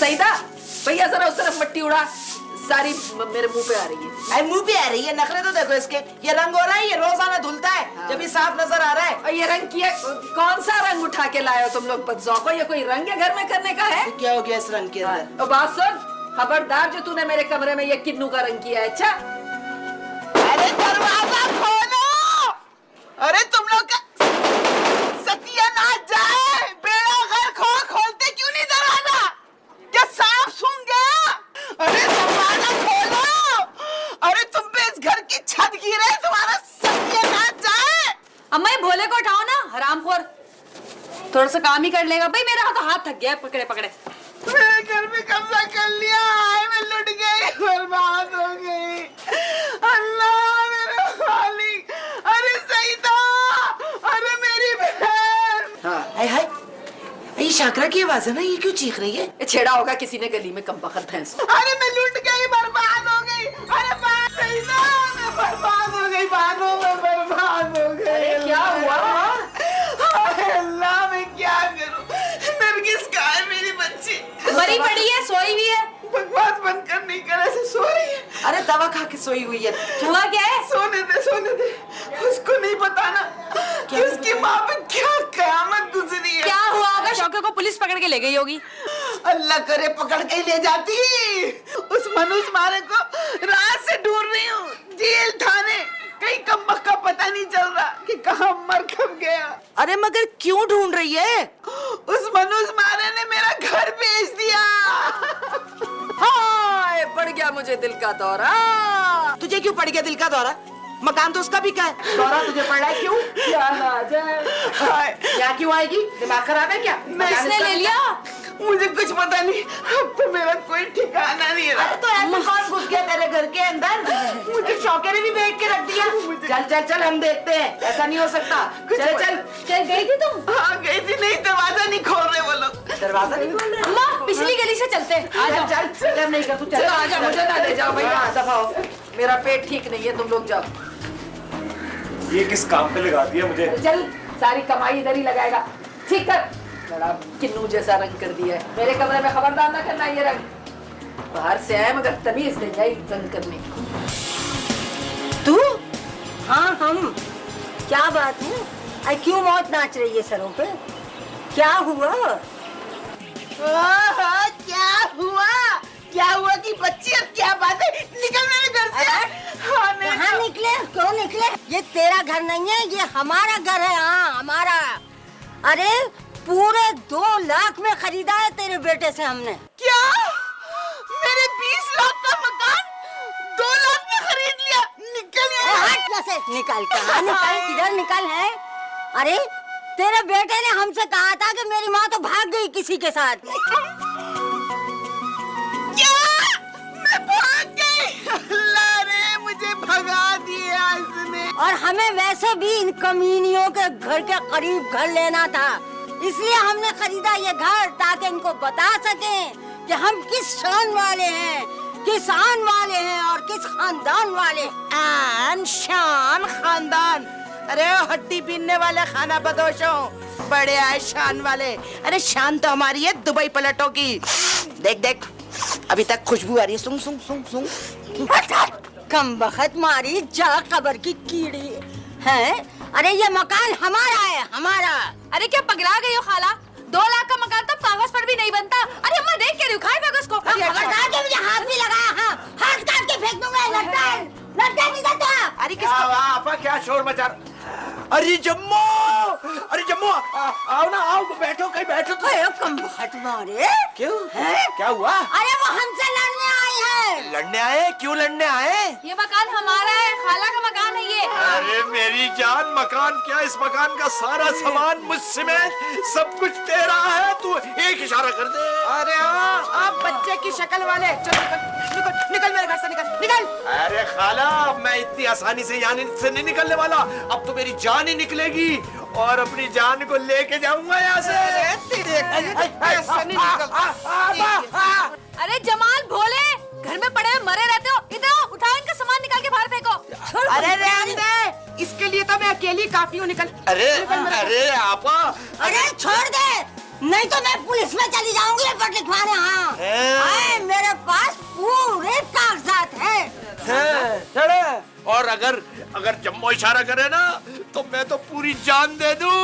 सईदा भैया जरा उस तरफ मट्टी उड़ा, सारी मेरे मुंह पे आ रही है। अरे मुंह पे आ रही है, नखरे तो देखो इसके। ये रंग हो रहा है, ये रोजाना धुलता है। हाँ। जब ये साफ नजर आ रहा है। और ये रंग किया, कौन सा रंग उठा के लाए हो तुम लोग बदज़ौक़ो? ये कोई रंग है घर में करने का है? तो क्या हो गया इस रंग के अंदर? और बात सुन, खबरदार जो तूने मेरे कमरे में ये किन्नू का रंग किया है। अच्छा अरे दरवाजा खोलो। अरे तुम लोग का सत्यानाश जाए, बेड़ा गर्क हो, खोलते क्यों नहीं दरवाजा? क्या सांप सूंघ गया? अरे दरवाजा खोलो। अरे तुम पे इस घर की छत गिरे, तुम्हारा सत्यानाश जाए। अम्मा ये भोले को उठाओ ना, हरामखोर। थोड़ा सा काम ही कर लेगा भाई, मेरा तो हाथ थक गया है पकड़े पकड़े। मेरे घर में कब्जा कर लिया, हाय मैं लुट गई, बर्बाद हो गई। अल्लाह मेरे मालिक, अरे सईदा, अरे मेरी बहन। हाँ, हाय हाय, ये शाकरा की आवाज है ना, ये क्यों चीख रही है? ये छेड़ा होगा किसी ने गली में, कमबख्त भैंस। अरे मैं लुट गई, बर्बाद हो गई। अरे सईदा, मैं बर्बाद हो गई, बानो में बर्बाद हो गई। अरे क्या हुआ? हाय अल्लाह, मैं क्या करूं? नरगिस कहाँ है मेरी बच्ची? मरी पड़ी है, सोई हुई है। बकवास बंद कर, नहीं कर, ऐसे सो रही है। अरे दवा खा के सोई हुई है। हुआ क्या है? सोने दे, सोने दे। उसको नहीं पता ना कि उसकी माँ पे क्या कयामत गुजरी है। क्या हुआ होगा? शौके को पुलिस पकड़ के ले गई होगी। अल्लाह करे पकड़ के ले जाती। उस मनुष्य मारे को रात से ढूंढ रही हूँ, जेल थाने, कहीं कम का पता नहीं चल रहा कि कहाँ मर कब गया। अरे मगर क्यों ढूंढ रही है? उस मनुष्य मारे ने मेरा घर बेच दिया। हाय, पड़ गया मुझे दिल का दौरा। तुझे क्यों पड़ गया दिल का दौरा? मकान तो उसका भी का है, दौरा तुझे पड़ रहा है क्यों? क्या ना जाए। क्या क्यों आएगी? दिमाग खराब है क्या? इसने ले लिया। मुझे कुछ पता नहीं, अब तो मेरा कोई ठिकाना नहीं रहा। तो ऐसा कौन घुस गया तेरे घर के अंदर? मुझे शौके ने भी बेच के रख दिया। चल चल चल, हम देखते हैं, ऐसा नहीं हो सकता। चल चल चल गई थी तुम? हाँ गई थी, नहीं दरवाजा नहीं खोल रहे वो लोग। दरवाजा नहीं खोल रहे? अम्मा पिछली गली से चलते हैं। आ जाओ। चल चल, नहीं कर तू, चल आ जाओ, मुझे ना ले जाओ भैया, दफा हो। मेरा पेट ठीक नहीं है, तुम लोग जाओ। ये किस काम पे लगा दिया मुझे? चल, सारी कमाई इधर ही लगाएगा। ठीक कर, बड़ा किन्नू जैसा रंग कर दिया है। मेरे कमरे में खबरदार ना करना ये रंग। बाहर से आए मगर तमीज नहीं आई रंग करने की। तू? हाँ हम। क्या बात है? अरे क्यों मौत नाच रही है सरों पे? क्या हुआ? क्या हुआ? क्या हुआ कि बच्ची, अब क्या बात है? निकल मेरे घर से। हाँ, कहाँ निकले? क्यों निकले? ये तेरा घर नहीं है, ये हमारा घर है। हाँ हमारा। अरे पूरे 2 लाख में खरीदा है तेरे बेटे से हमने। क्या? मेरे 20 लाख का मकान 2 लाख में खरीद लिया? निकल यहाँ से निकल। कहाँ निकल? किधर निकल है? अरे तेरे बेटे ने हमसे कहा था कि मेरी माँ तो भाग गई किसी के साथ। क्या? मैं भाग गई? अल्लाह रे, मुझे भगा दिया इसने। और हमें वैसे भी इन कमीनियों के घर के करीब घर लेना था, इसलिए हमने खरीदा ये घर, ताकि इनको बता सकें कि हम किस शान वाले हैं, किस आन वाले हैं और किस खानदान वाले। आन शान खानदान? अरे हड्डी पीने वाले खाना बदोशों, बड़े आए शान वाले। अरे शान तो हमारी है दुबई पलटों की। देख देख, अभी तक खुशबू आ रही है। सुंग सुंग सुंग सुंग। कम बखत मारी जा कबर की कीड़ी है। अरे ये मकान हमारा है, हमारा। अरे क्या पगला गई हो खाला? 2 लाख का मकान तो कागज पर भी नहीं बनता। अरे अम्मा देख के उखाड़ कागज को। खबरदार जो मुझे हाथ भी लगाया, हाँ हाथ काट के फेंक दूंगा। लटका नहीं देता। अरे आपा क्या शोर मचा? अरे जम्मू, अरे जम्मू, आओ ना, आओ, बैठो, कहीं बैठो। कम बखत मारे। क्यों है? क्या हुआ? अरे वो हमसे लड़ने आए हैं। लड़ने आए? क्यों लड़ने आए? ये मकान हमारा है, खाला का मकान है ये। अरे मेरी जान, मकान क्या, इस मकान का सारा सामान मुझसे में सब कुछ तेरा है। तू एक इशारा कर दे। अरे आप बच्चे की शक्ल वाले, चलो निकल निकल निकल मेरे घर से, निकल निकल। अरे खाला, मैं इतनी आसानी से यहाँ से नहीं निकलने वाला। अब तो मेरी जान ही निकलेगी और अपनी जान को लेके जाऊंगा यहाँ से। अरे जमाल भोले, घर में पड़े हुए मरे रहते हो, इधर उठाओ, इनका सामान निकाल के बाहर फेंको। अरे रहने दे, इसके लिए तो मैं अकेली काफी हूँ। निकल। अरे अरे आपा, अरे छोड़ दे, नहीं तो मैं पुलिस में चली जाऊंगी रिपोर्ट लिखवाने। हाँ आए, मेरे पास पूरे कागजात हैं। और अगर जम्मो इशारा करे ना तो मैं तो पूरी जान दे दूं।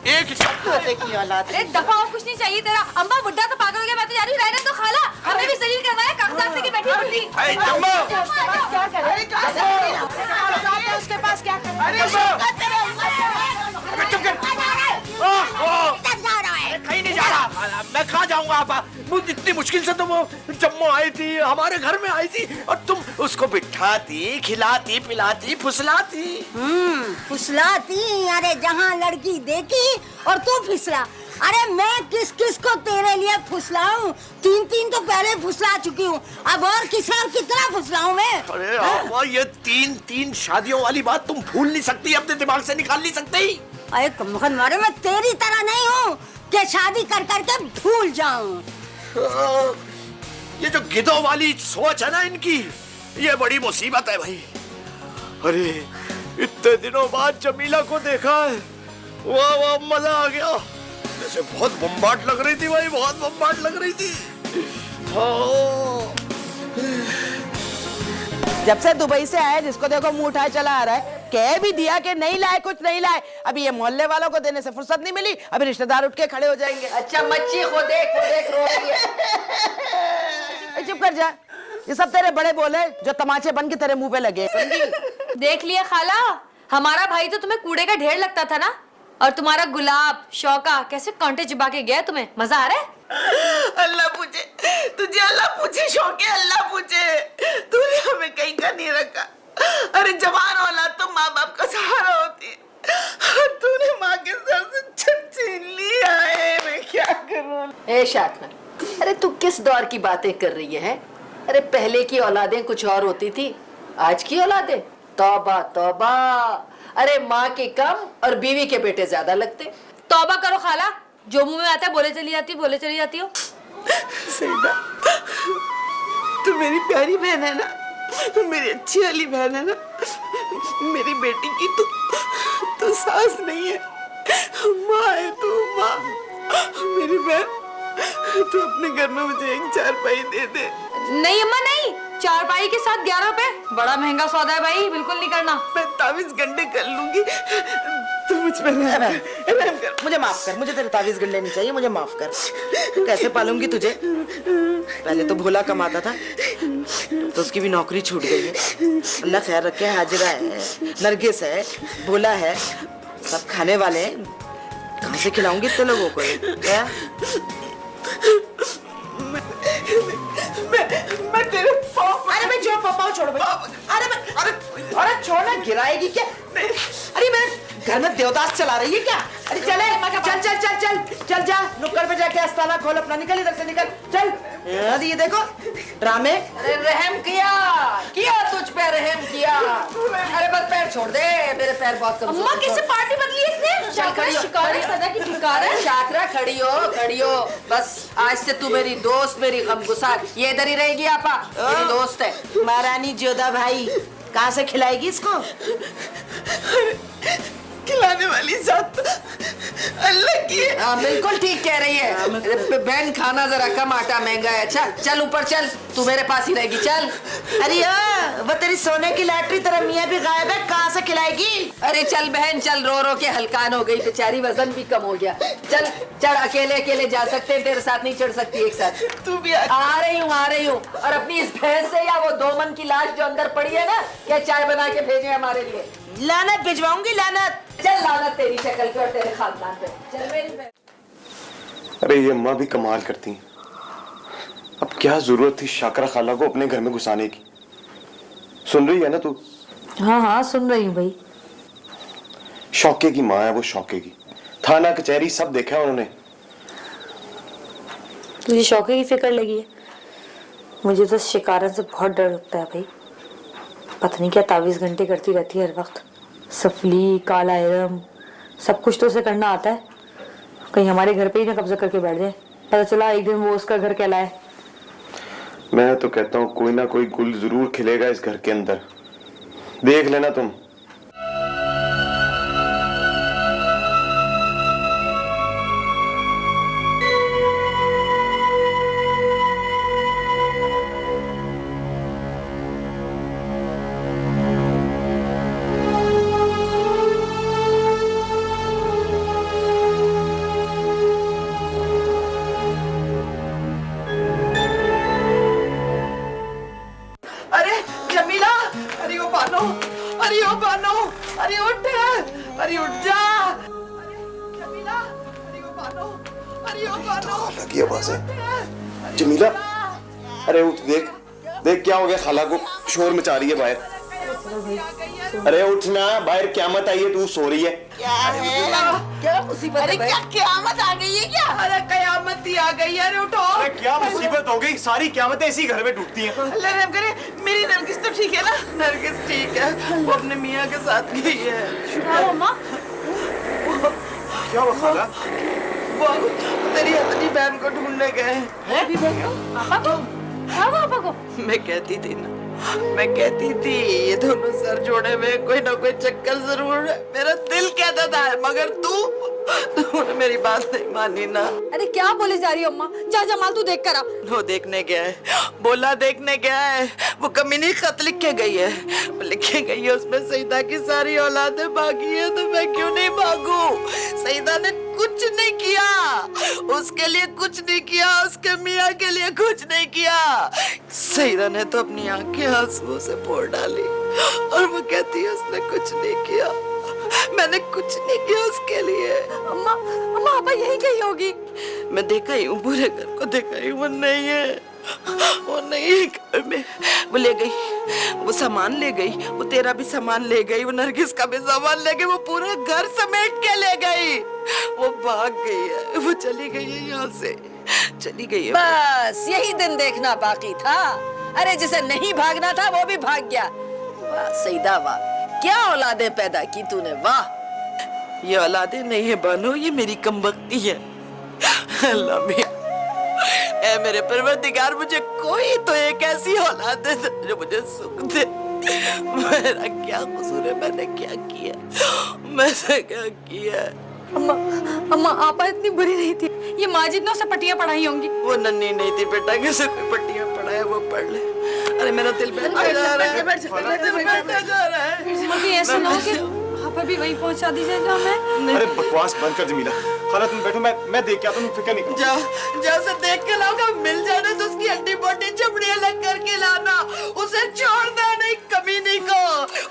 एक की औलाद। अरे दफा हो, कुछ नहीं चाहिए तेरा। अम्मा बुड्ढा तो पागल हो गया, मैं तो जा रही हूँ। रहने तो खाला, हमें भी जलील करवाया, कागजात लेके बैठी बुड्ढी। अरे जम्मो, उसके पास क्या करे? अरे चुप कर। कहीं नहीं जा रहा। मैं कहाँ जाऊंगा आपा? मुझे इतनी मुश्किल से तो वो जम्मो आई थी, हमारे घर में आई थी, और तुम उसको बिठाती, खिलाती, पिलाती, फुसलाती। फुसलाती? अरे जहाँ लड़की देखी और तू फिसला। अरे मैं किस किस को तेरे लिए फुसलाऊं? 3 तो पहले फुसला चुकी हूँ, अब और कितना फुसलाऊं मैं? अरे आपा, ये 3 शादियों वाली बात तुम भूल नहीं सकती, अपने दिमाग से निकाल नहीं सकती? अरे कमखन मारे, मैं तेरी तरह नहीं हूँ कि शादी कर करके भूल जाऊं। ये जो गिद्धों वाली सोच है ना इनकी, ये बड़ी मुसीबत है भाई। अरे इतने दिनों बाद जमीला को देखा है, वाह वाह, मजा आ गया। जैसे बहुत बम्बाट लग रही थी भाई, बहुत बम्बाट लग रही थी। हाँ। जब से दुबई से आए, जिसको देखो मुंह उठाए चला आ रहा है। कह भी दिया कि नहीं लाए, कुछ नहीं लाए। अभी ये मोहल्ले वालों को देने से फुर्सत नहीं मिली, अभी रिश्तेदार उठ के खड़े हो जाएंगे। अच्छा मच्छी को देख रो रही है। चुप कर जा, ये सब तेरे बड़े बोले जो तमाचे बन के तेरे मुंह पे लगे। देख लिया खाला, हमारा भाई तो तुम्हें कूड़े का ढेर लगता था ना, और तुम्हारा गुलाब शौका कैसे कांटे चिपा के गया। तुम्हें मजा आ रहा है? अल्लाह पूछे तुझे, अल्लाह पूछे शौके, अल्लाह पूछे तूने हमें कहीं का नहीं रखा। अरे जवान औलाद तो माँ बाप का सहारा होती है, और तूने माँ के सर से छत छीन लिया है। मैं क्या करूँ? ए शाखना, अरे तू किस दौर की बातें कर रही है? अरे पहले की औलादें कुछ और होती थी, आज की औलादें तौबा तौबा। अरे माँ के कम और बीवी के बेटे ज्यादा लगते। तौबा करो खाला, जो मुंह में आता है बोले चली जाती हो। सईदा, तू मेरी प्यारी बहन है ना, मेरी अच्छी वाली बहन है ना, मेरी बेटी की तू सास नहीं है, माँ है तू, माँ। मेरी बहन, तू अपने घर में मुझे एक चारपाई दे दे। नहीं अम्मा नहीं, चारपाई के साथ 11 रुपए, बड़ा महंगा सौदा है भाई, बिल्कुल नहीं करना। मैं 24 घंटे कर लूंगी, तू मुझ पे रहम कर। मुझे माफ कर, मुझे तेरे 24 घंटे नहीं चाहिए, मुझे माफ कर। कैसे पालूंगी तुझे? पहले तो भोला कमाता था, तो उसकी भी नौकरी छूट गई है। अल्लाह खैर रखे। हाजिरा है, नरगिस है, भोला है, सब खाने वाले हैं। कहाँ से खिलाऊंगी इतने लोगों को? क्या मैं तेरे अरे मैं जो पापा छोड़ भाई। अरे छोड़ ना, गिराएगी क्या? अरे मेरे घर में देवदास चला रही है क्या? अरे चले, चल चल चल चल चल जा, नुक्कड़ पे जाके अस्ताना खोल अपना, निकल इधर से, निकल चल। ये देखो ड्रामे। अरे रहम किया तुझ पे रहम किया। अरे बस पैर छोड़ दे, मेरे पैर बहुत कमजोर। अम्मा कैसे पार्टी बदली इसने? चल खड़ी हो, सदा की शिकार है। शाकरा खड़ी हो। बस आज से तू मेरी दोस्त, मेरी गमगुसार। ये इधर ही रहेगी आपा, मेरी दोस्त है। महारानी जोधा भाई, कहाँ से खिलाएगी इसको? खिलाने वाली जात अल्लाह की है। हाँ बिल्कुल ठीक कह रही है। बहन खाना जरा कम, आटा महंगा है। अच्छा चल ऊपर चल, तू मेरे पास ही रहेगी, चल। अरे वो तेरी सोने की लैटरी, तेरा मियाँ भी गायब है, कहाँ से खिलाएगी? अरे चल बहन चल, रो के हलकान हो गई बेचारी, वजन भी कम हो गया। चल चढ़, अकेले जा सकते हैं, तेरे साथ नहीं चढ़ सकती एक साथ। तू भी आ रही हूँ। और अपनी इस भैंस से या वो 2 मन की लाश जो अंदर पड़ी है ना, क्या चाय बना के भेजे हमारे लिए। लानत भिजवाऊंगी, लानत। चल लानत तेरी शक्ल पे और तेरे खानदान पे। चल मेरी बहन। अरे ये अम्मा भी कमाल करती हैं। अब क्या जरूरत थी शाकरा खाला को अपने घर में घुसाने की? सुन रही है ना तू? हाँ सुन रही हूँ भाई। शौके की माँ है वो, शौके की। थाना कचहरी सब देखा है उन्होंने। तुझे शौके की फिक्र लगी है? मुझे तो शिकारन से बहुत डर लगता है भाई। पता नहीं क्या तावीज़ घंटे करती रहती है हर वक्त। सफली, काला इरम, सब कुछ तो उसे करना आता है। कहीं हमारे घर पे ही ना कब्जा करके बैठ जाए, पता चला एक दिन वो उसका घर कहलाए। मैं तो कहता हूँ कोई ना कोई गुल जरूर खिलेगा इस घर के अंदर, देख लेना तुम। खाला की आवाज है। जमीला, अरे उठ, देख देख क्या हो गया, खाला को शोर मचा रही है बाहर। अरे उठना, बाहर क़यामत आई है, तू सो रही है। क्या है? क्या मुसीबत अरे है भाई? क्या क़यामत आ गई है क्या? अरे कयामत ही आ गई है, अरे उठो। अरे क्या मुसीबत हो गई, सारी क़यामतें इसी घर में टूटती हैं। अल्लाह रहम करे, मेरी नरगिस तो ठीक है ना? नरगिस ठीक है, वो अपने मियाँ के साथ गई है। क्या हुआ खाला? वो तेरी अपनी बहन को ढूंढने गए हैं। मैं कहती थी ना, मैं कहती थी ये दोनों सर जोड़े में कोई ना कोई चक्कर जरूर है। मेरा दिल कहता था, मगर तूने मेरी बात नहीं मानी ना। अरे क्या बोले जा रही हो अम्मा? जा जमाल तू देख कर आ। वो देखने गया है, बोला देखने गया है। वो कमीनी खत लिख के गई है, वो लिख के गई है उसमें सईदा की सारी औलादें भागी है, तो मैं क्यों नहीं भागू? सईदा ने कुछ नहीं किया, उसके लिए कुछ नहीं किया, उसके मियाँ के लिए कुछ नहीं किया। सईदा ने तो अपनी आंखें आंसुओं से भर डाली और वो कहती है उसने कुछ नहीं किया, मैंने कुछ नहीं किया उसके लिए। अम्मा अम्मा आपा यही कही होगी। मैं देखा ही हूँ, पूरे घर को देखा ही, वो नहीं है, वो नहीं है घर में। वो ले गई, वो सामान ले गई, वो तेरा भी सामान ले गई, वो नरगिस का भी सामान ले गई, वो पूरा घर समेट के ले गई। वो भाग गई है, वो चली गई है यहाँ से, चली गई है। बस यही दिन देखना बाकी था। अरे जिसे नहीं भागना था वो भी भाग गया। वाह सईदा वाह, क्या औलादें पैदा की तूने, वाह। ये औलादे नहीं है बानो, ये मेरी कमबख्ती है। अल्लाह मियां, ऐ मेरे परवरदिगार, मुझे कोई तो एक ऐसी औलाद दे जो मुझे सुख दे। मेरा क्या कसूर है, मैंने क्या किया, मैंने क्या किया? अम्मा अम्मा आपा इतनी बुरी नहीं थी, ये माजिद ने उसे पट्टियां पढ़ाई होंगी। वो नन्ही नहीं थी बेटा, किसी कोई पट्टियां पढ़ाया वो पढ़ ले। अरे मेरा दिल बैठता जा रहा है, बैठता जा रहा है। मम्मी ऐसा ना हो कि आपा भी वहीं पहुंचा दीजिए जहाँ मैं। अरे बकवास बंद कर जमीला। खाला तुम बैठो, मैं देख के आता हूँ, फिक्र नहीं करो। जा उसे देख के लाओ, मिल जाना तो उसकी हड्डी बोटी चमड़ी अलग करके लाना, उसे छोड़ना नहीं कमीनी को।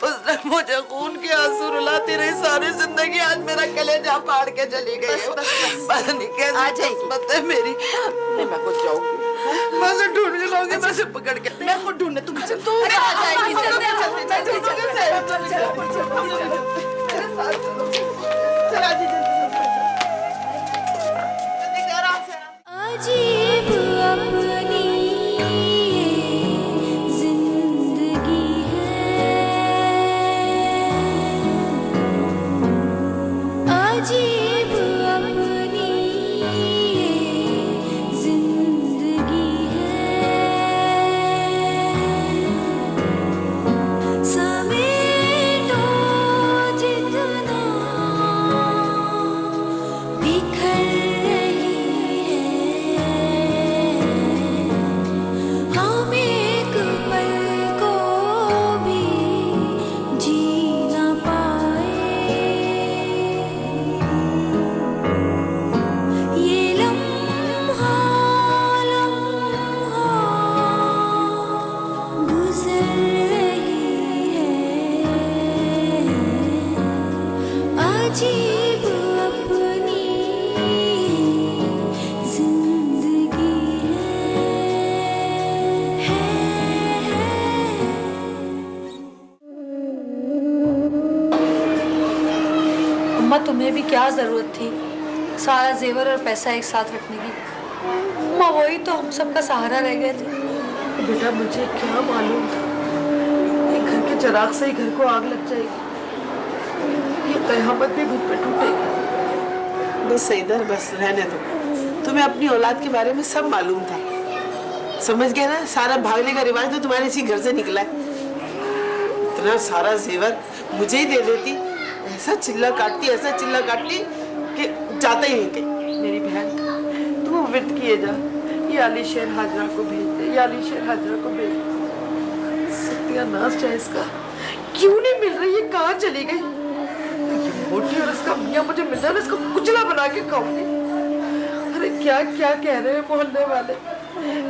उसने मुझे खून के आंसू रुलाती रही सारी जिंदगी, आज मेरा कलेजा फाड़ के चली गई। पता नहीं कैसी किस्मत है मेरी। नहीं मैं खुद जाऊंगी, मैं उसे ढूंढ के लाऊंगी, मैं उसे पकड़ के, मैं खुद ढूंढने, तुम चल, तू आ जाएगी, अजीब अपनी जिंदगी है, अजीब अपनी जिंदगी है, समेटो जितना बिखर अम्मा तुम्हें भी क्या जरूरत थी सारा जेवर और पैसा एक साथ रखने की? अम्मा वही तो हम सबका सहारा रह गए थे। बेटा मुझे क्या मालूम था ये घर के चिराग से ही घर को आग लग जाएगी, ये कयामत भी मुझ पे टूटेगी। बस सईदा, बस रहने दो, तुम्हें अपनी औलाद के बारे में सब मालूम था, समझ गए ना? सारा भागने का रिवाज तो तुम्हारे इसी घर से निकला है। इतना सारा जेवर मुझे ही दे देती, ऐसा चिल्ला काटती कि जाता ही नहीं कहीं। मेरी बहन तू विद किए जा, ये आलिशेर हाजरा को भेज दे, ये आलिशेर हाजरा को भेज दे। सत्यानाश है इसका, क्यों नहीं मिल रही, ये कहाँ चली गई? ये मोटी और इसका मियाँ मुझे मिल जाए, इसको कुचला बना के खाऊंगी। अरे क्या क्या कह रहे हैं मोहल्ले वाले,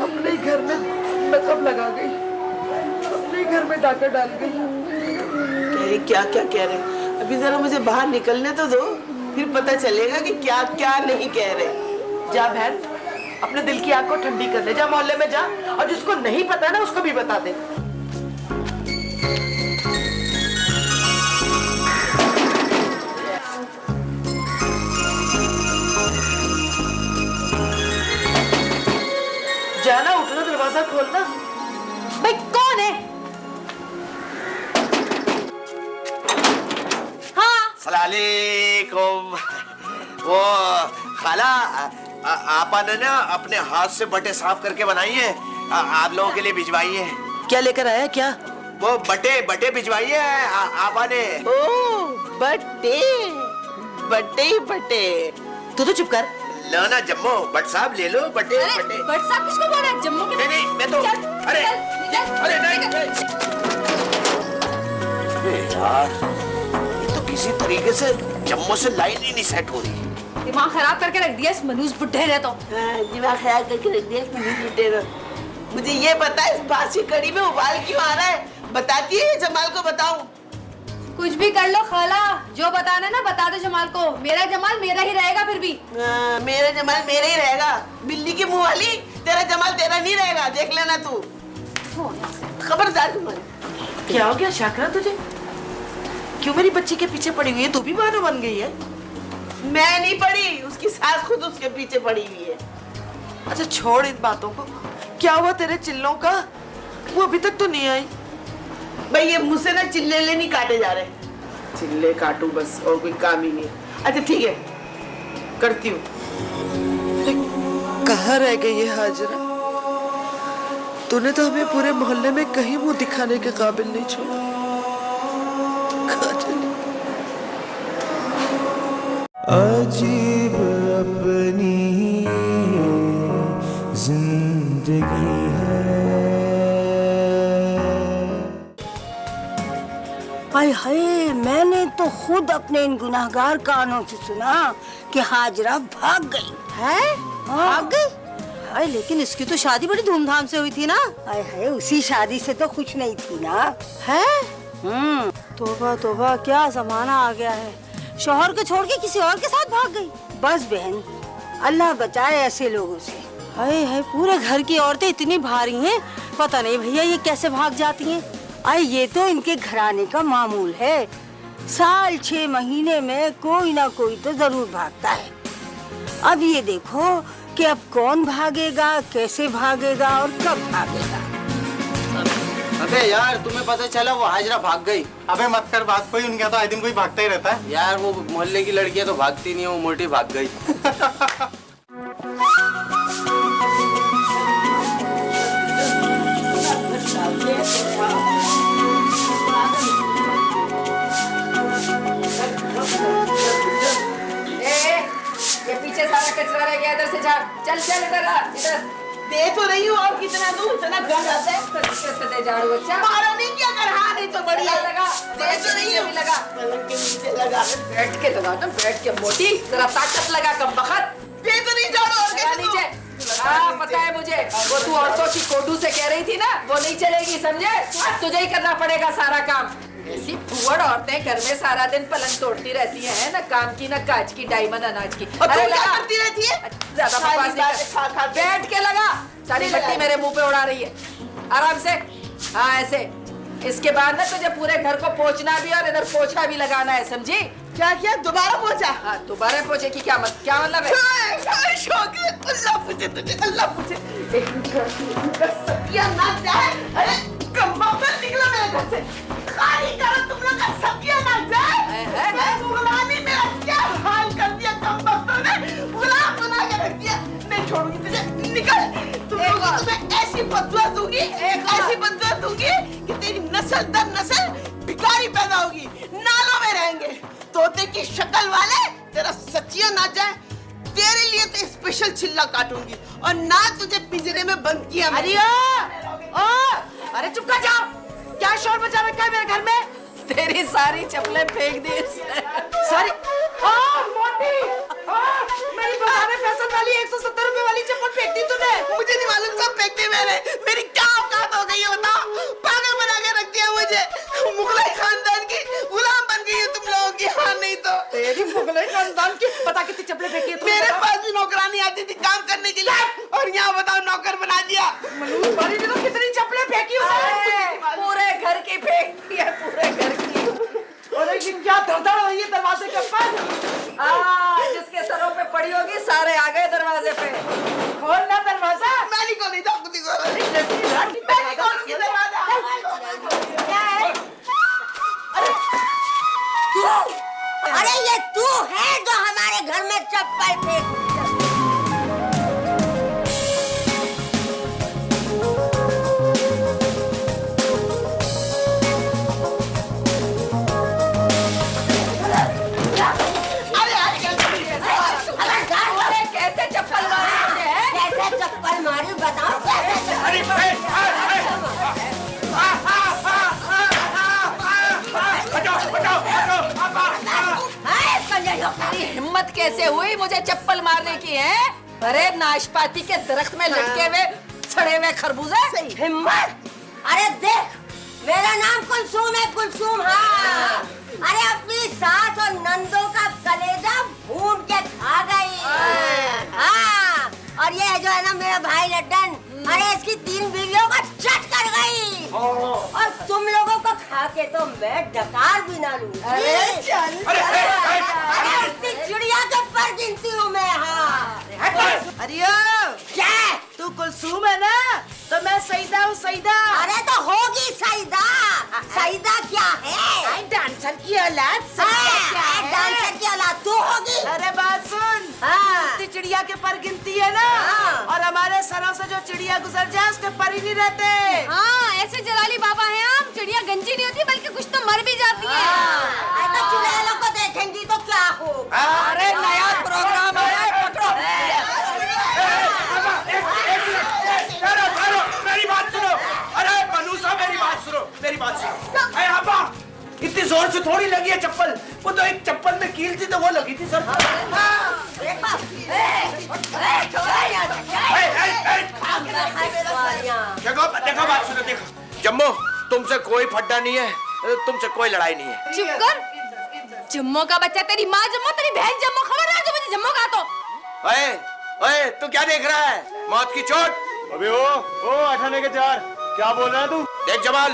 अपने घर में नकब लगा गई, अपने घर में डाका डाल गई। कह रही क्या क्या कह रहे, अभी जरा मुझे बाहर निकलने तो दो, फिर पता चलेगा कि क्या क्या नहीं कह रहे। जा बहन, अपने दिल की आग को ठंडी कर ले, जा मोहल्ले में जा और जिसको नहीं पता है ना उसको भी बता दे। जाना, उठना, दरवाजा खोलना। भाई कौन है? हाँ सलालेकुम। वो खाला, आपा ने ना अपने हाथ से बटे साफ करके बनाई है, आप लोगों के लिए भिजवाई है। क्या लेकर आया? क्या? वो बटे भिजवाई है आपा ने। ओ बट्टे, बट्टे ही बट्टे। तू तो चुप कर। लो ना जम्मो, बट साहब ले लो बटे बटे। बट साहब किसको बोल रहा है? जम्मू के नहीं मैं तो अरे अरे नहीं यार, ये तो किसी तरीके से जम्मू से लाइन ही नहीं सेट हो रही। दिमाग खराब करके रख दिया इस मनूस बुड्ढे ने तो। दिमाग खराब करके रख दिया इस बुड्ढे ने। मुझे ये पता है इस बासी कड़ी में उबाल क्यों आ रहा है? बताती है जमाल को बताऊं? कुछ भी कर लो खाला, जो बताना ना बता दो जमाल को। मेरा जमाल मेरा ही रहेगा फिर भी। मेरा जमाल मेरा ही रहेगा। बिल्ली की मुंह वाली, तेरा जमाल तेरा नहीं रहेगा, देख लेना तू। खबरदार तुम्हारी। क्या हो गया शाकरा तुझे? क्यों मेरी बच्ची के पीछे पड़ी हुई है? तू भी बहाना बन गई है। मैं नहीं पड़ी, उसकी सास खुद उसके पीछे पड़ी हुई है। अच्छा छोड़ इन बातों को। क्या हुआ तेरे चिल्लों का? वो अभी तक तो नहीं आई। भाई ये मुझसे ना चिल्ले नहीं काटे जा रहे। चिल्ले काटू बस, और कोई काम ही नहीं। अच्छा ठीक है, करती हूँ। कहाँ रह गई है हाजरा? तूने तो हमें पूरे मोहल्ले में कहीं मुंह दिखाने के काबिल नहीं छोड़ा। कहाँ चली? अजीब अपनी जिंदगी है। हाय हाय, मैंने तो खुद अपने इन गुनाहगार कानों से सुना कि हाजरा भाग गई है। भाग गई? हाय, लेकिन इसकी तो शादी बड़ी धूमधाम से हुई थी ना। हाय हाय, उसी शादी से तो खुश नहीं थी ना। है? तोबा तोबा, क्या जमाना आ गया है। शौहर को छोड़ के किसी और के साथ भाग गई। बस बहन, अल्लाह बचाए ऐसे लोगों से। हाय हाय, पूरे घर की औरतें इतनी भारी हैं, पता नहीं भैया ये कैसे भाग जाती हैं। अरे ये तो इनके घराने का मामूल है। साल 6 महीने में कोई ना कोई तो जरूर भागता है। अब ये देखो कि अब कौन भागेगा, कैसे भागेगा और कब भागेगा। अबे यार, तुम्हें पता चला वो हाजरा भाग गई? अबे मत कर बात, कोई उनके यहाँ तो आए दिन कोई भागता ही रहता है। यार वो मोहल्ले की लड़कियां तो भागती नहीं है, वो मोटी भाग गई। ये पीछे सारा कचरा रह गया, इधर से झाड़। चल चल इधर आ, इधर। दे तो रही हूँ, और कितना दूर, इतना गंद आता है। दे झाड़ू बच्चा। मारा नहीं किया कर, हाँ नहीं तो बढ़िया लगा। दे तो रही हूँ। लगा। पलंग के नीचे लगा। बैठ के लगा ना, बैठ के मोटी, जरा ताकत लगा कम बखत। दे तो नहीं झाड़ू, और लगा कैसे दूँ? नीचे। हाँ पता है मुझे, वो तू औरतों की कोडू से कह रही थी ना, वो नहीं चलेगी समझे। अब तुझे ही करना पड़ेगा सारा काम। ऐसी फुअड़ औरतें घर में सारा दिन पलंग तोड़ती रहती हैं, न काम की न काज की, डायमंड अनाज की। और तू क्या करती रहती है? ज्यादा बकवास नहीं कर। बैठ के लगा, सारी बत्ती मेरे मुंह पे उड़ा रही है। आराम से, हाँ ऐसे। इसके बाद ना तुझे पूरे घर को पोंछना भी और इधर पोछा भी लगाना है, समझी? क्या किया? दोबारा पहुंचा? हाँ दोबारा पोछे की क्या मतलब है? शौक है, अल्लाह पूछे तुझे, अल्लाह पूछे। सत्यानाश जाए। अरे कमबख्त निकला मेरे घर से। खाली करो तुम लोग का सत्यानाश जाए। मैं गुलामी मेरा क्या हाल कर दिया कमबख्तों ने, गुलाम बना के रख दिया। नहीं छोड़ूंगी तुझे, निकल। तुम लोगों को मैं ऐसी बददुआ दूंगी, ऐसी बददुआ दूंगी कि तेरी नस्ल दर नस्ल भिखारी पैदा होगी, नालों में रहेंगे। तोते की शक्ल वाले, तेरा सत्यानाश जाए। तेरे लिए तो स्पेशल चिल्ला काटूंगी, और ना तुझे पिंजरे में बंद किया। अरे चुप कर जाओ, क्या शोर मचा रखा है मेरे घर में? तेरी सारी चप्पलें फेंक दी इसने। सारी मोटी, मेरी पुराने फैशन वाली 170 रुपए वाली चप्पल फेंक दी तूने। मुझे नहीं मालूम कब फेंकते मेरी क्या औकात हो गई है बताओ? पागल बना के रख दिया मुझे। मुगलाई खानदान की गुलाम बन गई है तुम लोगों की। हाँ नहीं तो तेरी मुगलाई खानदान की पता कितनी चप्पलें फेंकी है तूने? मेरे पास भी नौकरानी आती थी काम करने के लिए, और यहाँ बताओ नौकर बना दिया। मनोज भारी ने तो कितनी चप्पलें फेंकी उन्होंने, पूरे घर की फेंक दी है, पूरे घर की। और लेकिन क्या धड़धड़ हो रही है दरवाजे के पास। जिसके सरों पे पड़ी होगी सारे आ गए दरवाजे पे। खोलना दरवाजा। मैं नहीं खोली, तो खुद ही खोलो। मैं नहीं खोलूंगी दरवाजा। अरे ये तू है जो हमारे घर में चप्पल फेंक। कैसे चप्पल मारी मुझे, हैं? कैसे चप्पल मारी बताओ, कैसे तेरी हिम्मत कैसे हुई मुझे चप्पल मारने की है? अरे नाशपाती के दरख्त में लटके हुए सड़े हुए खरबूजे। हिम्मत? अरे देख, मेरा नाम कुलसूम है, कुलसूम। हाँ, अरे अपनी सास और नंदों का कलेजा भून के खा गई। हाँ, और ये जो है ना मेरा भाई लड्डन, अरे इसकी 3 बीवियों का चट कर गई। और तुम लोगों को खा के तो मैं डकार भी ना लूं। अरे चल, अरे उसकी चिड़िया के पर गिनती हूँ मैं। हाँ, अरे क्या? तू कुलसूम है ना, तो मैं सईदा हूँ, सईदा। अरे तो होगी सईदा। सईदा क्या है? डांसर की औलाद। डांसर की औलाद तू होगी। अरे बात सुन, इतनी चिड़िया के पर गिनती है ना, और हमारे सरों से जो चिड़िया गुजर जाए उसके पर ही नहीं रहते। हाँ, ऐसे जलाली बाबा हैं हम। चिड़िया गंजी नहीं होती बल्कि कुछ तो मर भी जाती है। तो चुड़ैलों को देखेंगी तो क्या हो? अरे नया प्रोग्राम है, पकड़ो। मेरी बात सुनो। अरे मनुष्य, मेरी बात सुनो, मेरी बात सुनो। अरे अब्बा, इतनी जोर से थोड़ी लगी है चप्पल, वो तो एक चप्पल में कील थी तो वो लगी थी सर। देखो देखो, बात सुनो, देखो जम्मू, तुमसे कोई फड्डा नहीं है, तुमसे कोई लड़ाई नहीं है। चुप कर। जम्मो का बच्चा, तेरी माँ जम्मो, तेरी बहन जम्मो। खबर है जो मुझे जम्मो कहा तो। ओए ओए, तू क्या देख रहा है? मौत की चोट। अबे ओ 8 आने के 4, क्या बोल रहा है तू? देख जमाल,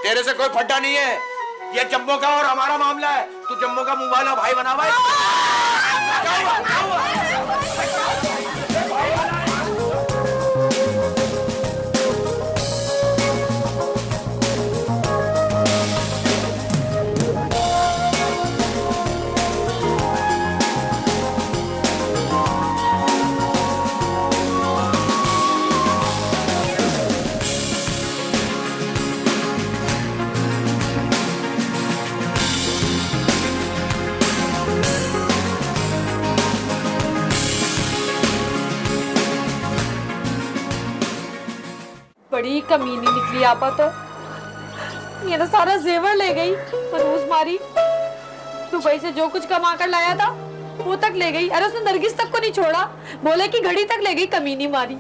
तेरे से कोई फड्डा नहीं है, ये जम्मू का और हमारा मामला है। तू जम्मू का मुंह वाला भाई बना हुआ है। क्या हुआ? क्या हुआ? बड़ी कमीनी निकली आपा तो। मेरा सारा जेवर ले गई मनोज मारी। दुबई से जो कुछ कमा कर लाया था वो तक ले गई। अरे उसने नरगिस तक को नहीं छोड़ा, बोले कि घड़ी तक ले गई, कमीनी मारी।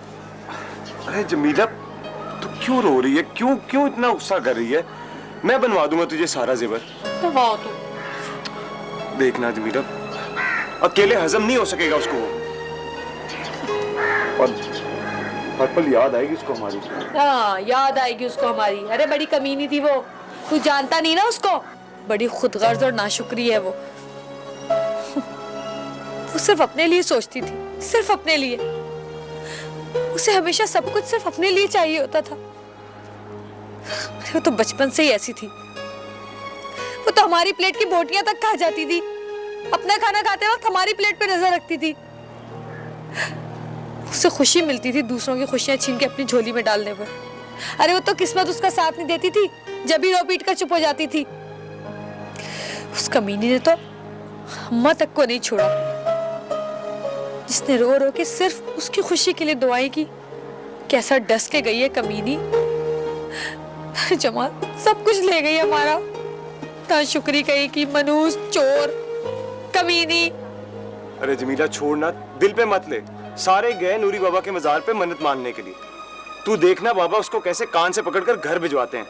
अरे जमीला, तू क्यों रो रही है? क्यों क्यों इतना गुस्सा कर रही है? मैं बनवा दूंगा तुझे सारा जेवर। तो वाह, तू देखना जमीला, अकेले हजम नहीं हो सकेगा उसको, और हर पल याद आएगी उसको हमारी। हाँ, याद आएगी उसको हमारी। अरे बड़ी कमीनी थी वो, तू जानता नहीं ना उसको। बड़ी खुदगर्ज और नाशुक्री है वो सिर्फ अपने लिए सोचती थी, सिर्फ अपने लिए। उसे हमेशा सब कुछ सिर्फ अपने लिए चाहिए होता था। वो तो बचपन से ही ऐसी थी। वो तो हमारी प्लेट की बोटियां तक खा जाती थी। अपना खाना खाते वक्त हमारी प्लेट पे नजर रखती थी। उससे खुशी मिलती थी दूसरों की खुशियां छीन के अपनी झोली में डालने पर। अरे वो तो किस्मत उसका साथ नहीं देती थी, जब भी रो पीट कर चुप हो जाती थी। उस कमीनी ने तो अम्मा तक को नहीं छोड़ा, जिसने रो रो के सिर्फ उसकी खुशी के लिए दुआएं की। कैसा डस के गई है कमीनी। जमाल सब कुछ ले गई हमारा। नाशुक्री कही कि मनूस, चोर, कमीनी। अरे जमीला छोड़ना, दिल पे मत ले। सारे गए नूरी बाबा के मजार पे मन्नत मानने के लिए। तू देखना बाबा उसको कैसे कान से पकड़कर घर भिजवाते हैं।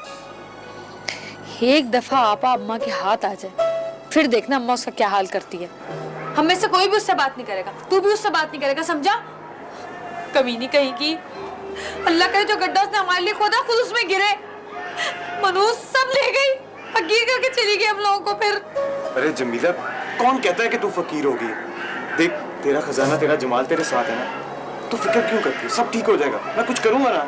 एक दफा आपा अम्मा के हाथ आ जाए, फिर देखना अम्मा उसका क्या हाल करती है। हम में से कोई भी उससे बात नहीं करेगा, तू भी उससे बात नहीं करेगा, समझा? कमीनी कहीं की। अल्लाह करे जो गड्ढा उसने हमारे लिए खोदा खुद उसमें गिरे। मनूस सब ले गई, फकीर करके चली गई हम लोगों को फिर। अरे जमीला, कौन कहता है कि तू फकीर होगी? देख, तेरा खजाना, तेरा जमाल तेरे साथ है ना, तू फिक्र क्यों करती है? सब ठीक हो जाएगा, मैं कुछ करूंगा ना।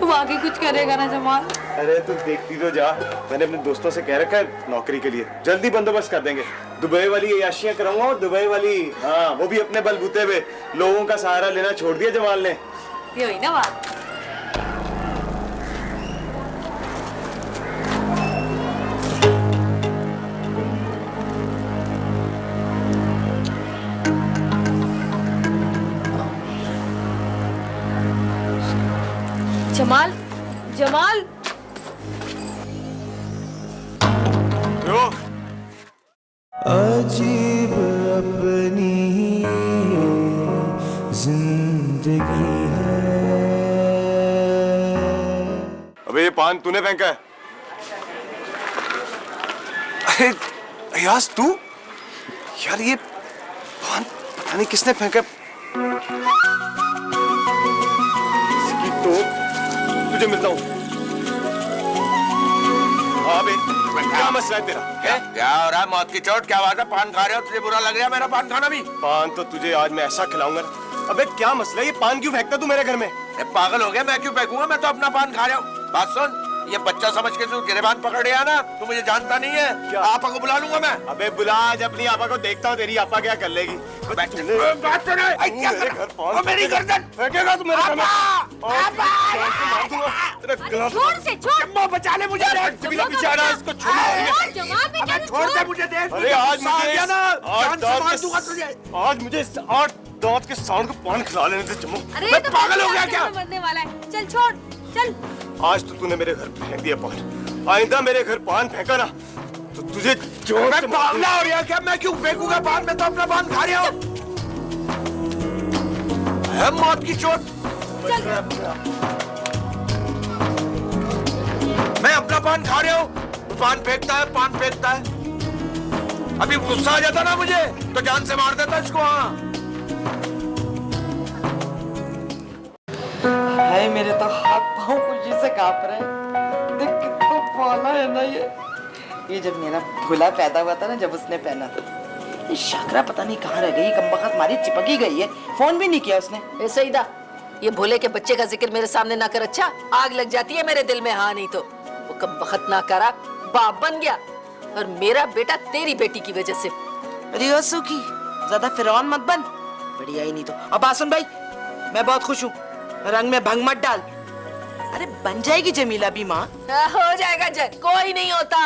तू आगे कुछ करेगा ना जमाल? अरे तू देखती तो जा, मैंने अपने दोस्तों से कह रखा है नौकरी के लिए, जल्दी बंदोबस्त कर देंगे। दुबई वाली अय्याशियां कराऊंगा, और दुबई वाली, हाँ, वो भी अपने बलबूते पे। लोगों का सहारा लेना छोड़ दिया जमाल ने। ये हुई ना बात। जमाल, जमाल, अजीब अपनी जिंदगी है। अबे ये पान तूने फेंका है? अरे अयाज, तू? यार ये पान पता नहीं किसने फेंका। इसकी तो तुझे मिलता हूँ। हाँ बे, क्या मसला है तेरा? क्या हो रहा है? मौत की चोट, क्या बात है? पान खा रहे हो? तुझे बुरा लग रहा है मेरा पान खाना भी? पान तो तुझे आज मैं ऐसा खिलाऊंगा ना। अबे क्या मसला है? ये पान क्यों फेंकता तू मेरे घर में? पागल हो गया? मैं क्यों फेंकूंगा? मैं तो अपना पान खा रहा हूँ। बात सुन, ये बच्चा समझ के तू गिरेबान पकड़ लिया ना, तू मुझे जानता नहीं है। क्या? आपा को बुला लूंगा मैं। अबे बुला, आज अपनी आपा को देखता हूँ तेरी आपा क्या कर लेगी। बात सुन, मेरी गर्दन फेंकेगा तू मेरे घर में? छोड़ से छोड़। जम्मो बचा ले मुझे। जमीला पीछे आ रहा है, इसको छोड़ दे मुझे। देख, अरे आज मुझे ना आज संभाल दूंगा तुझे। आज मुझे 8 दांत के साउंड को पान खिला लेने दे जम्मू। अरे मैं तो पागल हो गया क्या? मरने वाला है। चल छोड़, चल। आज तो तूने मेरे घर फेंक दिया पान, आइंदा मेरे घर पान फेंका ना तो तुझे जोर से पागला हो रहा क्या? मैं क्यों फेंकूंगा पान? मैं तो अपना पान खा रहा हूँ। है मौत की चोट। मैं अपना पान खा रहा हूँ, पान फेंकता है, पान फेंकता है। अभी गुस्सा आ जाता ना मुझे तो जान से मार देता इसको। हाँ, हाय, मेरे तो हाथ पाँव खुशी से कांप रहे हैं। देख कितना पाला है ना ये जब मेरा भोला पैदा हुआ था ना, जब उसने पहना था। ये शाकरा पता नहीं कहाँ रह गई, कमबख्त मारी चिपक ही गई है। फोन भी नहीं किया उसने। ए सईदा, ये भोले के बच्चे का जिक्र मेरे सामने ना कर। अच्छा, आग लग जाती है मेरे दिल में। हाँ नहीं तो वो कमबख्त ना करा, बाप बन गया, और मेरा बेटा तेरी बेटी की वजह से। अरे ओ सुखी, ज्यादा फिरौन मत बन, बढ़िया ही नहीं तो। अब आसन भाई, मैं बहुत खुश हूँ, रंग में भंग मत डाल। अरे बन जाएगी जमीला भी माँ। हो जाएगा कोई नहीं होता।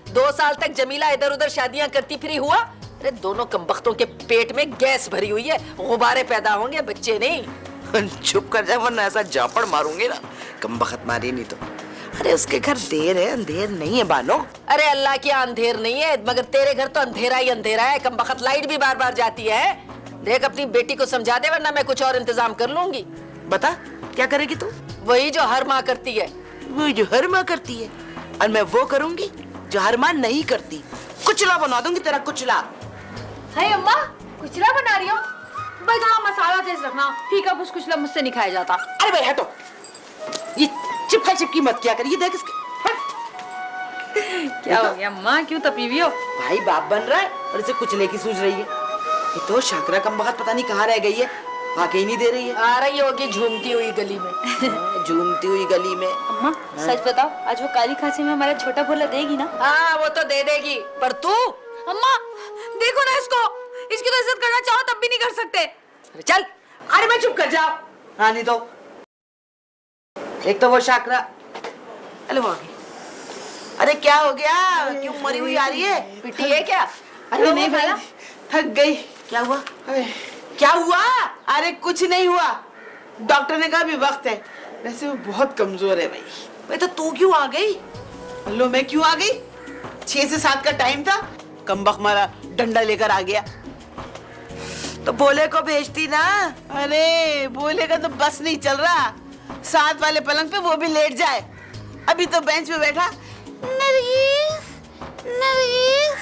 2 साल तक जमीला इधर उधर शादियां करती फिरी हुआ। अरे दोनों कमबख्तों के पेट में गैस भरी हुई है, गुब्बारे पैदा होंगे, बच्चे नहीं। चुप कर जा, वरना ऐसा जापड़ मारूंगी ना, कमबख्त मारी नहीं तो। अरे उसके घर देर है, अंधेर नहीं है बानो। अरे अल्लाह के यहाँ अंधेर नहीं है, मगर तेरे घर तो अंधेरा ही अंधेरा है। कमबख्त लाइट भी बार बार जाती है। देख अपनी बेटी को समझा दे, वरना मैं कुछ और इंतजाम कर लूंगी। बता क्या करेगी तू? वही जो हर माँ करती है। वो जो हर माँ करती है, और मैं वो करूंगी जो हर माँ नहीं करती। कुचला बना दूंगी तेरा, कुचला। हाय अम्मा, कुचला बना रही हो? भाई थोड़ा मसाला तेज रखना, फीका फूस कुचला मुझसे नहीं खाया जाता। अरे भाई हटो, ये चिपका चिपकी मत किया कर। ये देख इसके क्या हो गया अम्मा, क्यों तपी हुई हो? भाई बाप बन रहा है और इसे कुचले की सूझ रही है। ये तो शाकरा कमबख्त पता नहीं कहाँ रह गई है, आके ही नहीं दे रही है। आ रही होगी झूमती हुई गली में। झूमती हुई गली में। अम्मा सच बताओ, आज वो काली खांसी में हमारा छोटा भोला देगी ना? हाँ वो तो दे देगी, पर तू? अम्मा देखो ना इसको, इसकी तो इज्जत करना चाहो तब भी नहीं कर सकते। अरे चल। अरे मैं चुप कर जाओ। हाँ नहीं तो एक तो वो शाकरा। अरे वो आ गई। अरे क्या हो गया, क्यों मरी हुई आ रही है? पिटी है क्या? अरे नहीं भाई, थक गई। क्या हुआ? क्या हुआ? अरे कुछ नहीं हुआ, डॉक्टर ने कहा अभी वक्त है। वैसे वो बहुत कमजोर है भाई। भाई तो तू क्यों आ गई? लो मैं क्यों आ गई? 6 से 7 का टाइम था, कमबख्त मारा डंडा लेकर आ गया। तो भोले को भेजती ना। अरे भोले का तो बस नहीं चल रहा, 7 वाले पलंग पे वो भी लेट जाए। अभी तो बेंच पे बैठा नरगिस नरगिस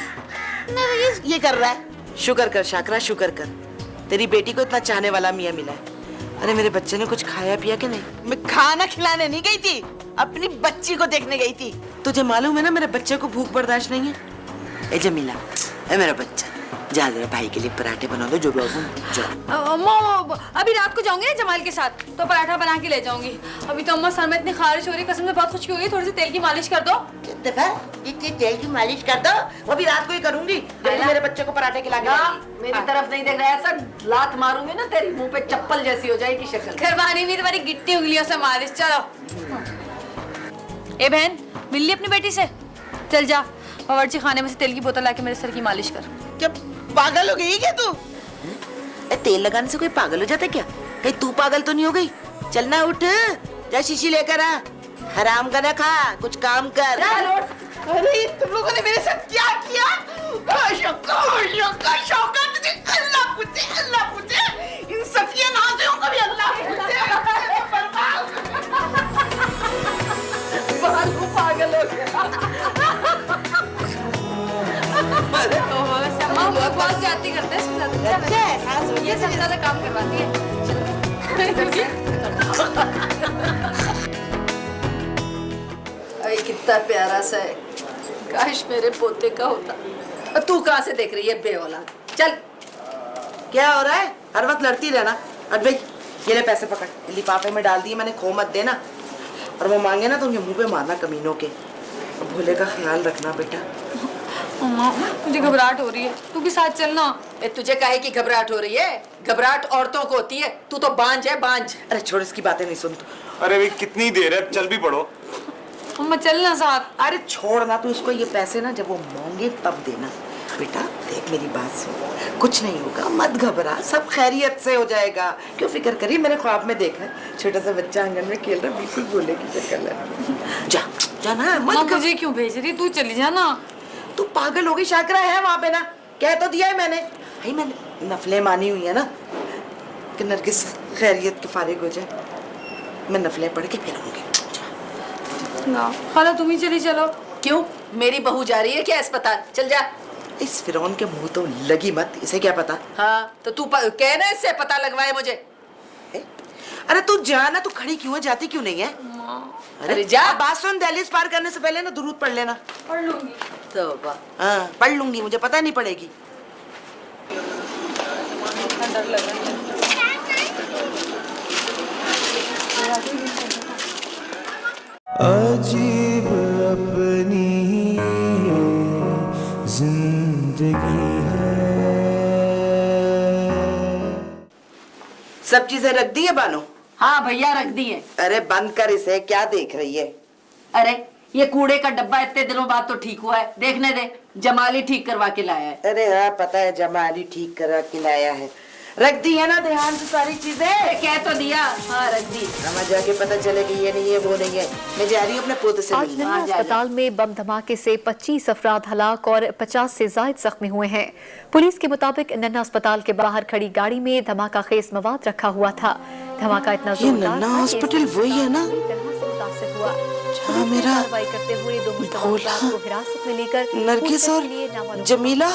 नरगिस ये कर रहा है। शुक्र कर शाकरा, शुक्र कर, तेरी बेटी को इतना चाहने वाला मियाँ मिला है। अरे मेरे बच्चे ने कुछ खाया पिया कि नहीं? मैं खाना खिलाने नहीं गई थी, अपनी बच्ची को देखने गई थी। तुझे मालूम है ना मेरे बच्चे को भूख बर्दाश्त नहीं है। ए जमीला, ए मेरा बच्चा, जा जरा भाई के लिए पराठे बना दो जो बाबू। अम्मा अभी रात को जाऊंगी ना जमाल के साथ तो पराठा बना के ले जाऊंगी। अभी तो अम्मा सर में इतनी खारिश हो रही है, कसम से बहुत खुशकी हो गई। थोड़ी सी तेल की मालिश कर दो। इतनी तेल की मालिश कर दो, वो भी रात को ही करूंगी। मेरे बच्चे को पराठे खिला के मेरी तरफ नहीं देख रहा है, ऐसा लात मारूंगी ना तेरी मुंह पे चप्पल जैसी हो जाएगी शक्ल। करवानी भी तुम्हारी गिट्टी उंगलियों से मालिश। चलो ए बहन, मिल ली अपनी बेटी से? चल जा बावर्ची खाने में से तेल की बोतल लाके मेरे सर की मालिश कर। क्या पागल हो गई क्या तू? तेल लगाने से कोई पागल हो जाता है क्या? कहीं तू पागल तो नहीं हो गई? चलना, उठ जा, शीशी लेकर आ। हराम का ना खा, कुछ काम कर। अरे तुम लोगों ने मेरे साथ क्या किया? शौका तुझे अल्लाह पूछे इन सफिया नाज़ियों को भी अल्लाह पूछे। पागल हो गया। अम्मा बहुत ज्यादती करते हैं, ये सबसे ज्यादा काम करवाती है। अरे कितना प्यारा सा है, काश मेरे पोते का होता। तू कहाँ से देख रही है बे औलाद? चल। क्या हो रहा है? हर वक्त लड़ती रहना। और भाई ये ले पैसे पकड़, लिफाफे में डाल दिए मैंने, खो मत देना। और वो मांगे ना तो उनके मुंह पे मारना कमीनों के। और भोले का ख्याल रखना बेटा। अम्मा मुझे घबराहट हो रही है, तू भी साथ चलना। तुझे काहे की घबराहट हो रही है? घबराहट औरतों को होती है, तू तो बांझ है, बांझ। अरे छोड़, इसकी बातें नहीं सुन तू। अरे भाई कितनी देर है, चल भी पड़ो। अम्मा चलना साथ। अरे छोड़ ना तू इसको, ये पैसे ना जब वो मांगे तब देना। बेटा देख मेरी बात सुन, कुछ नहीं होगा, मत घबरा, सब खैरियत से हो जाएगा। क्यों फिक्र करी? मैंने ख्वाब में देखा है छोटा सा बच्चा आंगन में खेल रहा, बिल्कुल भोले की शक्ल है। जा जा ना, मत मुझे क्यों भेज रही? तू चली जा ना। तू पागल हो गई? शाकरा है वहाँ पे ना, कह तो दिया है मैंने। भाई मैंने नफले मानी हुई है ना कि नरगिस खैरियत के फारिग हो जाए। मैं नफले पढ़ के फिर आऊंगी। ना खाला तुम ही चली चलो। क्यों? मेरी बहू जा रही है क्या अस्पताल? चल जा। इस फिरौन के मुंह तो लगी मत, इसे क्या पता? हाँ तो तू कहना इससे पता लगवाए मुझे। अरे तू जा ना, तू खड़ी क्यों है, जाती क्यों नहीं है? अरे जा। बात सुन, दहलीज पार करने से पहले ना दुरूद पढ़ लेना। पढ़ लूंगी। तौबा। हाँ पढ़ लूंगी, मुझे पता नहीं पड़ेगी। डर लग रहा है। अजीब अपनी जिंदगी है। सब चीजें रख दी है बानो? हाँ भैया रख दी है। अरे बंद कर इसे, क्या देख रही है? अरे ये कूड़े का डब्बा इतने दिनों बाद तो ठीक हुआ है, देखने दे। जमाली ठीक करवा के लाया है। अरे हाँ पता है, जमाली ठीक करा के लाया है। रख दी है ना ध्यान से सारी चीजें? कह तो दिया। हाँ रख दी। समझ जाके पता चले कि ये नहीं है वो नहीं है। मैं जा रही हूँ अपने पोते से आज मिलने। नन्ना अस्पताल में बम धमाके से 25 अफराद हलाक और 50 से ज्यादा जख्मी हुए हैं। पुलिस के मुताबिक नन्ना अस्पताल के बाहर खड़ी गाड़ी में धमाका खेज मवाद रखा हुआ था। धमाका इतना जोरदार नन्ना हॉस्पिटल वही है ना जहाँ मेरा कार्रवाई करते हुए 2 मुस्तबा को हिरासत में लेकर नरगिस और जमीला